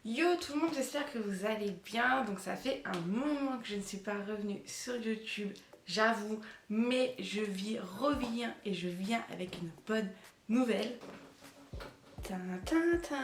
Yo tout le monde, j'espère que vous allez bien. Donc ça fait un moment que je ne suis pas revenue sur YouTube, j'avoue, mais reviens et je viens avec une bonne nouvelle. Tin, tin, tin.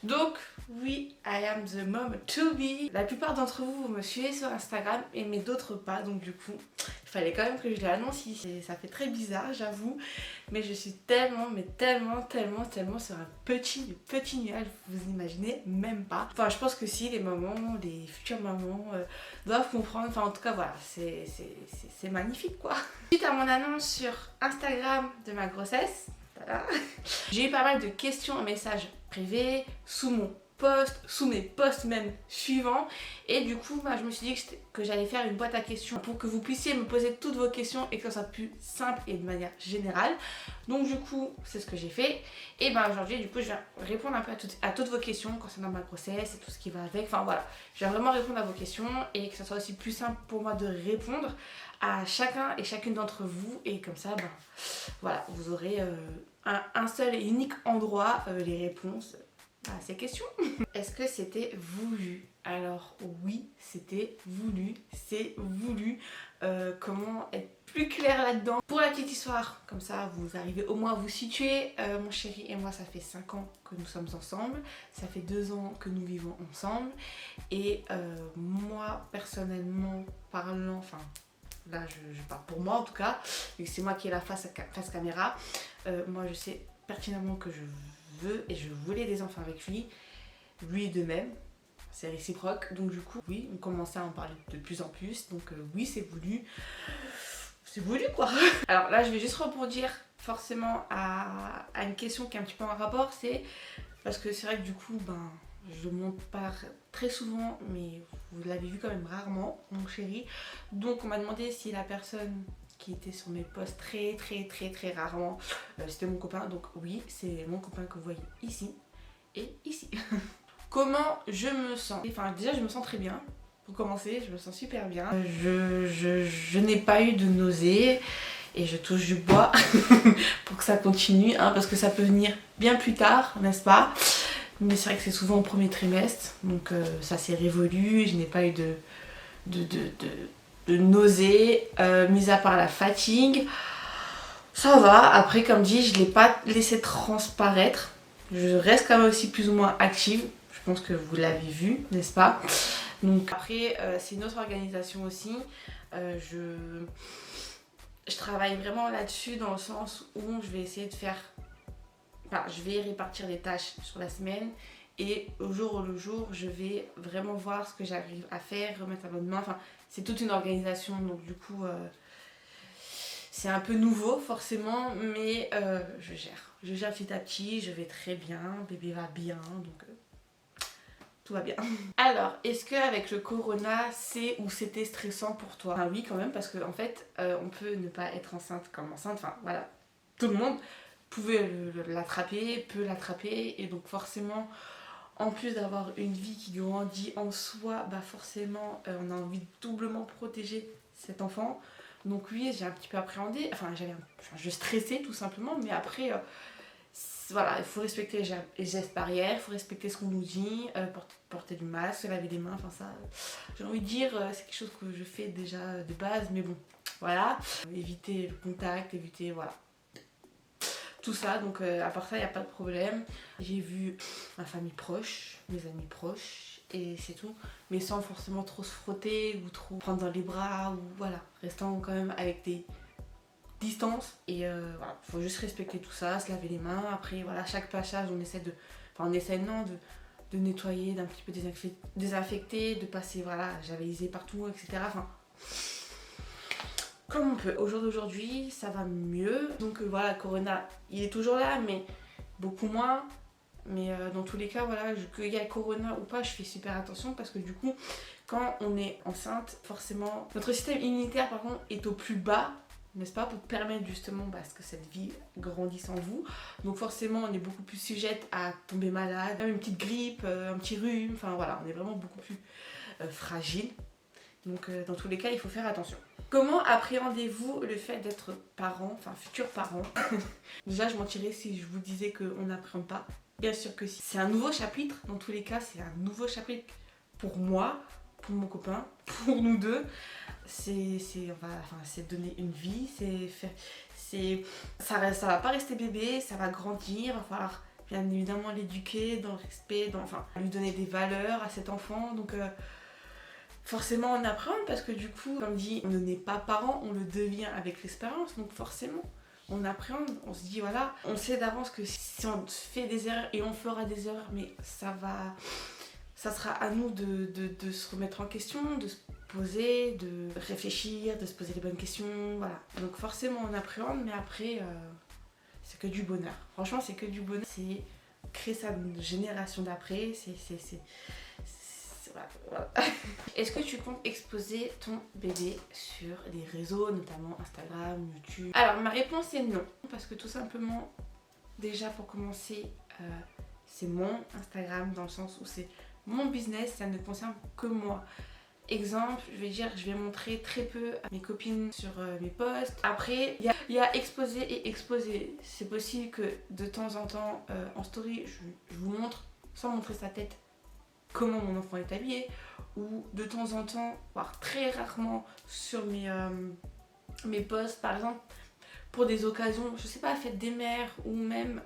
Donc oui, I am the mom to be. La plupart d'entre vous, vous me suivez sur Instagram, mais d'autres pas, donc du coup, il fallait quand même que je l'annonce ici. Ça fait très bizarre, j'avoue, mais je suis tellement sur un petit nuage, vous imaginez même pas. Enfin, je pense que si les mamans, les futures mamans doivent comprendre, enfin en tout cas voilà, c'est magnifique quoi. Suite à mon annonce sur Instagram de ma grossesse, voilà. J'ai eu pas mal de questions en message privé, sous mon post, sous mes posts même suivants, et du coup je me suis dit que j'allais faire une boîte à questions pour que vous puissiez me poser toutes vos questions et que ça soit plus simple et de manière générale. Donc du coup c'est ce que j'ai fait, et aujourd'hui du coup je vais répondre un peu à toutes vos questions concernant ma grossesse et tout ce qui va avec. Enfin voilà, je vais vraiment répondre à vos questions et que ça soit aussi plus simple pour moi de répondre à chacun et chacune d'entre vous, et comme ça voilà, vous aurez un seul et unique endroit les réponses à ces questions. Est-ce que c'était voulu? Alors oui, c'était voulu, c'est voulu. Comment être plus clair là-dedans? Pour la petite histoire, comme ça vous arrivez au moins à vous situer, mon chéri et moi ça fait 5 ans que nous sommes ensemble, ça fait 2 ans que nous vivons ensemble, et moi personnellement parlant, enfin là je parle pour moi en tout cas, vu que c'est moi qui ai la face caméra, moi je sais pertinemment que je veux et je voulais des enfants avec lui de même, c'est réciproque, donc du coup oui, on commençait à en parler de plus en plus, donc oui c'est voulu quoi. Alors là je vais juste rebondir forcément à une question qui est un petit peu en rapport, c'est parce que c'est vrai que du coup je monte pas très souvent, mais vous l'avez vu quand même rarement, mon chéri. Donc on m'a demandé si la personne qui était sur mes posts très rarement, c'était mon copain. Donc oui, c'est mon copain que vous voyez ici et ici. Comment je me sens? Enfin déjà je me sens très bien. Pour commencer, je me sens super bien. Je n'ai pas eu de nausées et je touche du bois pour que ça continue, hein, parce que ça peut venir bien plus tard, n'est-ce pas? Mais c'est vrai que c'est souvent au premier trimestre, donc ça s'est révolu, je n'ai pas eu de nausées, mis à part la fatigue. Ça va, après comme dit, je ne l'ai pas laissé transparaître. Je reste quand même aussi plus ou moins active, je pense que vous l'avez vu, n'est-ce pas? Donc après, c'est une autre organisation aussi. Je travaille vraiment là-dessus dans le sens où je vais essayer de faire... Enfin, je vais répartir les tâches sur la semaine, et au jour le jour, je vais vraiment voir ce que j'arrive à faire, remettre à bonne main. Enfin, c'est toute une organisation, donc du coup, c'est un peu nouveau forcément, mais je gère. Je gère petit à petit, je vais très bien, bébé va bien, donc tout va bien. Alors, est-ce qu'avec le corona, c'est ou c'était stressant pour toi? Oui, quand même, parce qu'en fait, on peut ne pas être enceinte comme enceinte, enfin voilà, tout le monde pouvait l'attraper, peut l'attraper, et donc forcément, en plus d'avoir une vie qui grandit en soi, forcément on a envie de doublement protéger cet enfant. Donc oui, j'ai un petit peu appréhendé, je stressais tout simplement, mais après voilà, il faut respecter les gestes barrières, il faut respecter ce qu'on nous dit, porter du masque, se laver les mains, enfin ça, j'ai envie de dire, c'est quelque chose que je fais déjà de base, mais bon, voilà, éviter le contact, éviter, voilà, tout ça. Donc à part ça, il n'y a pas de problème. J'ai vu ma famille proche, mes amis proches, et c'est tout, mais sans forcément trop se frotter ou trop prendre dans les bras, ou voilà, restant quand même avec des distances. Et voilà, faut juste respecter tout ça, se laver les mains. Après voilà, chaque passage on essaie de nettoyer, d'un petit peu désinfecter, de passer voilà, javeliser partout, etc. Enfin, comme on peut. Au jour d'aujourd'hui, ça va mieux. Donc voilà, Corona, il est toujours là, mais beaucoup moins. Mais dans tous les cas, voilà, qu'il y ait Corona ou pas, je fais super attention, parce que du coup, quand on est enceinte, forcément, notre système immunitaire, par contre, est au plus bas, n'est-ce pas, pour permettre justement à ce que cette vie grandisse en vous. Donc forcément, on est beaucoup plus sujette à tomber malade, même une petite grippe, un petit rhume, enfin voilà, on est vraiment beaucoup plus fragile. Donc dans tous les cas, il faut faire attention. Comment appréhendez-vous le fait d'être parent, enfin futur parent? Déjà, je mentirais si je vous disais qu'on n'appréhende pas. Bien sûr que si. C'est un nouveau chapitre, dans tous les cas, c'est un nouveau chapitre pour moi, pour mon copain, pour nous deux. C'est donner une vie, ça va pas rester bébé, ça va grandir, va falloir bien évidemment l'éduquer dans le respect, lui donner des valeurs à cet enfant. Donc forcément on apprend parce que du coup, comme dit, on ne naît pas parent, on le devient avec l'expérience. Donc forcément, on apprend, on se dit voilà, on sait d'avance que si on fait des erreurs et on fera des erreurs, mais ça sera à nous de se remettre en question, de se poser, de réfléchir, de se poser les bonnes questions, voilà. Donc forcément on appréhende, mais après c'est que du bonheur. Franchement c'est que du bonheur, c'est créer sa génération d'après, voilà. Est-ce que tu comptes exposer ton bébé sur les réseaux, notamment Instagram, YouTube? Alors ma réponse est non, parce que tout simplement, déjà pour commencer, c'est mon Instagram dans le sens où c'est mon business, ça ne concerne que moi. Exemple, je vais montrer très peu à mes copines sur mes posts. Après, il y a exposer et exposer. C'est possible que de temps en temps, en story, je vous montre, sans montrer sa tête, comment mon enfant est habillé. Ou de temps en temps, voire très rarement, sur mes posts, par exemple, pour des occasions, je sais pas, fête des mères, ou même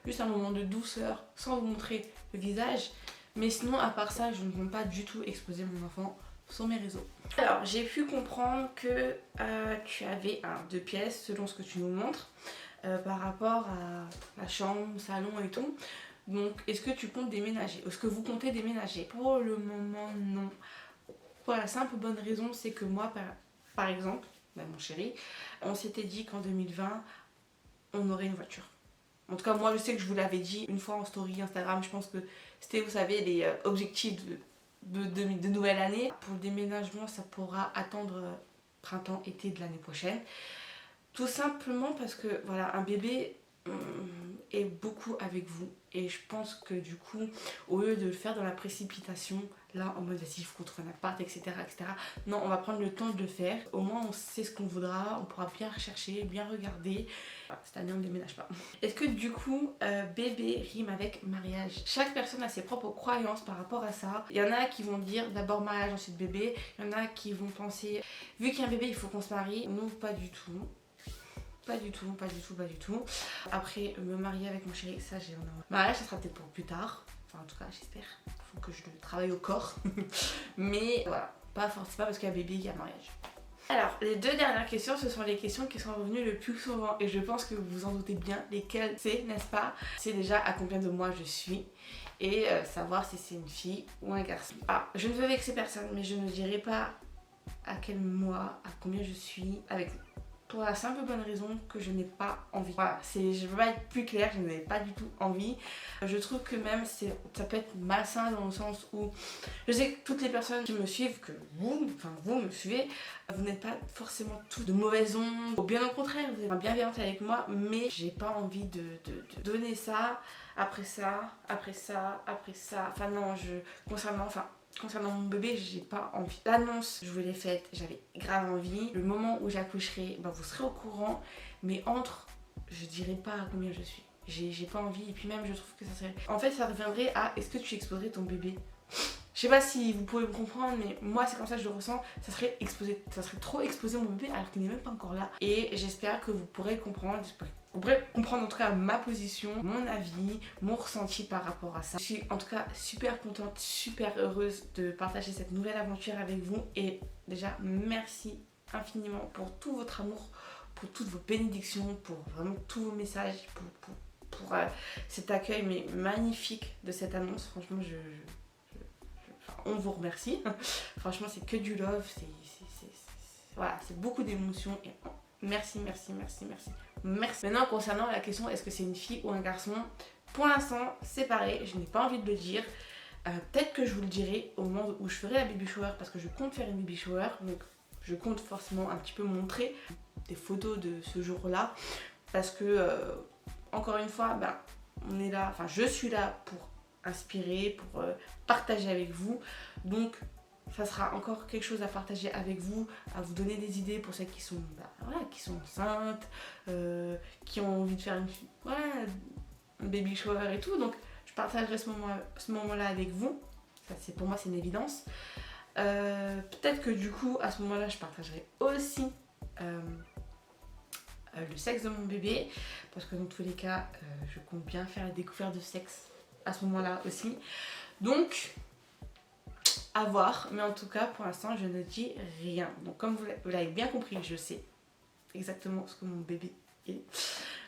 juste un moment de douceur, sans vous montrer le visage. Mais sinon, à part ça, je ne compte pas du tout exposer mon enfant sur mes réseaux. Alors, j'ai pu comprendre que tu avais un 2 pièces selon ce que tu nous montres par rapport à la chambre, salon et tout. Donc, est-ce que tu comptes déménager? Est-ce que vous comptez déménager? Pour le moment, non. Pour la simple bonne raison, c'est que moi, par exemple, mon chéri, on s'était dit qu'en 2020, on aurait une voiture. En tout cas, moi, je sais que je vous l'avais dit une fois en story Instagram. Je pense que c'était, vous savez, les objectifs de nouvelle année. Pour le déménagement, ça pourra attendre printemps-été de l'année prochaine. Tout simplement parce que, voilà, un bébé est beaucoup avec vous. Et je pense que du coup, au lieu de le faire dans la précipitation, là, en mode vas-y, il faut qu'on trouve un appart, etc., etc. Non, on va prendre le temps de le faire. Au moins, on sait ce qu'on voudra. On pourra bien rechercher, bien regarder. Cette année on ne déménage pas. Est-ce que du coup bébé rime avec mariage? Chaque personne a ses propres croyances par rapport à ça. Il y en a qui vont dire d'abord mariage ensuite bébé. Il y en a qui vont penser vu qu'il y a un bébé il faut qu'on se marie. Non, pas du tout. Pas du tout, pas du tout, pas du tout. Après me marier avec mon chéri, ça j'ai vraiment... Mariage ça sera peut-être pour plus tard. Enfin en tout cas j'espère. Il faut que je le travaille au corps. Mais voilà, pas forcément parce qu'il y a bébé il y a mariage. Alors, les 2 dernières questions, ce sont les questions qui sont revenues le plus souvent et je pense que vous vous en doutez bien lesquelles c'est, n'est-ce pas? C'est déjà à combien de mois je suis et savoir si c'est une fille ou un garçon. Alors, je ne veux vexer personne, mais je ne dirai pas à quel mois, à combien je suis avec pour la simple bonne raison que je n'ai pas envie. Voilà, je ne veux pas être plus claire, je n'avais pas du tout envie. Je trouve que même ça peut être malsain dans le sens où je sais que toutes les personnes qui me suivent, que vous me suivez, vous n'êtes pas forcément tous de mauvaises ondes. Bien au contraire, vous êtes bienveillante avec moi, mais j'ai pas envie de donner ça, après ça, après ça, après ça. Enfin non, concernant mon bébé, j'ai pas envie. L'annonce, je vous l'ai faite, j'avais grave envie. Le moment où j'accoucherai, vous serez au courant. Mais je dirais pas à combien je suis. J'ai pas envie. Et puis même, je trouve que ça serait... En fait, ça reviendrait à est-ce que tu exposerais ton bébé? Je sais pas si vous pouvez me comprendre, mais moi c'est comme ça que je le ressens. Ça serait trop exposer mon bébé alors qu'il n'est même pas encore là. Et j'espère que vous pourrez comprendre. Vous pourrez comprendre en tout cas ma position, mon avis, mon ressenti par rapport à ça. Je suis en tout cas super contente, super heureuse de partager cette nouvelle aventure avec vous. Et déjà, merci infiniment pour tout votre amour, pour toutes vos bénédictions, pour vraiment tous vos messages, pour cet accueil mais magnifique de cette annonce. Franchement, on vous remercie. Franchement, c'est que du love, voilà, c'est beaucoup d'émotions et merci, merci, merci, merci. Merci. Maintenant, concernant la question est-ce que c'est une fille ou un garçon, pour l'instant, c'est pareil, je n'ai pas envie de le dire. Peut-être que je vous le dirai au moment où je ferai la baby shower parce que je compte faire une baby shower. Donc, je compte forcément un petit peu montrer des photos de ce jour-là parce que, encore une fois, on est là, enfin, je suis là pour inspirer, pour partager avec vous. Donc, ça sera encore quelque chose à partager avec vous, à vous donner des idées pour celles qui sont, qui sont enceintes, qui ont envie de faire un baby shower et tout. Donc je partagerai ce moment-là avec vous. Ça, pour moi, c'est une évidence. Peut-être que du coup, à ce moment-là, je partagerai aussi le sexe de mon bébé. Parce que dans tous les cas, je compte bien faire la découverte de sexe à ce moment-là aussi. Donc, à voir. Mais en tout cas, pour l'instant, je ne dis rien. Donc, comme vous l'avez bien compris, je sais exactement ce que mon bébé est.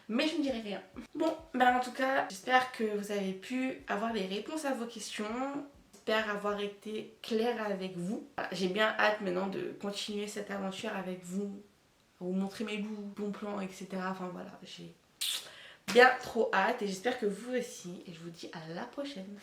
Mais je ne dirai rien. Bon, ben en tout cas, j'espère que vous avez pu avoir les réponses à vos questions. J'espère avoir été claire avec vous. J'ai bien hâte maintenant de continuer cette aventure avec vous. Vous montrer mes bons plans, etc. Enfin voilà, j'ai bien trop hâte et j'espère que vous aussi. Et je vous dis à la prochaine.